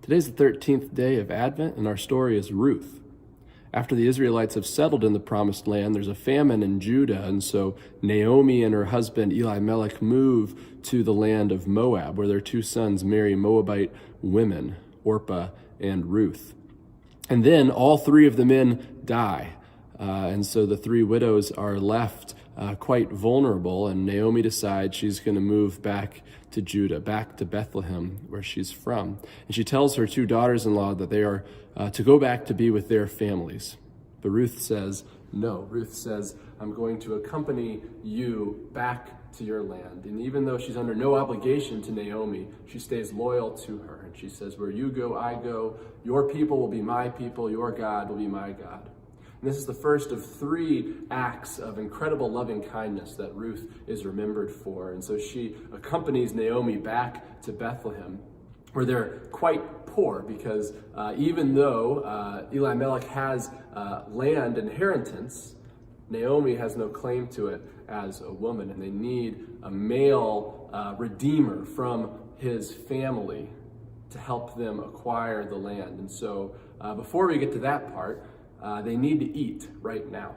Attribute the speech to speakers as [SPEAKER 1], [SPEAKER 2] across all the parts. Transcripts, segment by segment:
[SPEAKER 1] Today's the 13th day of Advent, and our story is Ruth. After the Israelites have settled in the Promised Land, there's a famine in Judah, and so Naomi and her husband Elimelech move to the land of Moab, where their two sons marry Moabite women, Orpah and Ruth. And then all three of the men die, and so the three widows are left quite vulnerable, and Naomi decides she's going to move back to Judah, back to Bethlehem, where she's from. And she tells her two daughters-in-law that they are to go back to be with their families. But Ruth says, no. Ruth says, I'm going to accompany you back to your land. And even though she's under no obligation to Naomi, she stays loyal to her. And she says, where you go, I go. Your people will be my people. Your God will be my God. And this is the first of three acts of incredible loving kindness that Ruth is remembered for. And so she accompanies Naomi back to Bethlehem, where they're quite poor because even though Elimelech has land inheritance, Naomi has no claim to it as a woman, and they need a male redeemer from his family to help them acquire the land. And so before we get to that part, they need to eat right now.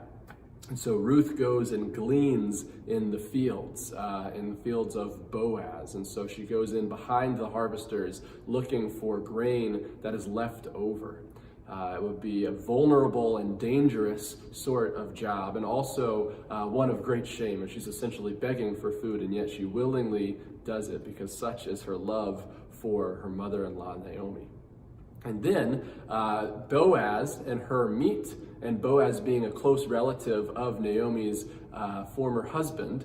[SPEAKER 1] And so Ruth goes and gleans in the fields of Boaz. And so she goes in behind the harvesters looking for grain that is left over. It would be a vulnerable and dangerous sort of job, and also one of great shame. And she's essentially begging for food, and yet she willingly does it because such is her love for her mother-in-law, Naomi. And then Boaz and her meet, and Boaz being a close relative of Naomi's former husband,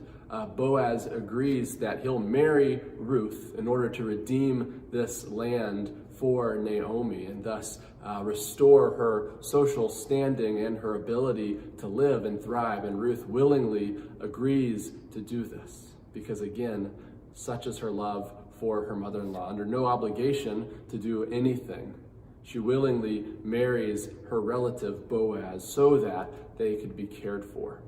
[SPEAKER 1] Boaz agrees that he'll marry Ruth in order to redeem this land for Naomi and thus restore her social standing and her ability to live and thrive. And Ruth willingly agrees to do this because, again, such is her love for her mother-in-law. Under no obligation to do anything, she willingly marries her relative Boaz so that they could be cared for.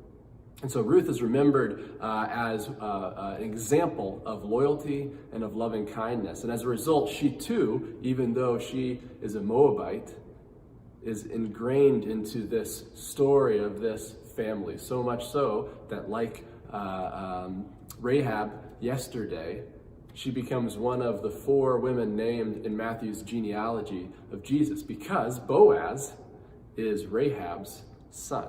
[SPEAKER 1] And so Ruth is remembered as an example of loyalty and of loving kindness. And as a result, she too, even though she is a Moabite, is ingrained into this story of this family. So much so that, like Rahab yesterday, she becomes one of the four women named in Matthew's genealogy of Jesus because Boaz is Rahab's son.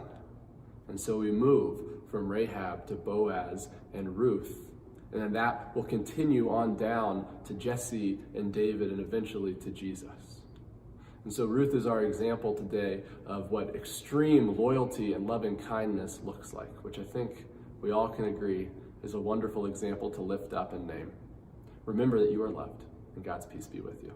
[SPEAKER 1] And so we move from Rahab to Boaz and Ruth. And then that will continue on down to Jesse and David and eventually to Jesus. And so Ruth is our example today of what extreme loyalty and loving kindness looks like, which I think we all can agree is a wonderful example to lift up and name. Remember that you are loved, and God's peace be with you.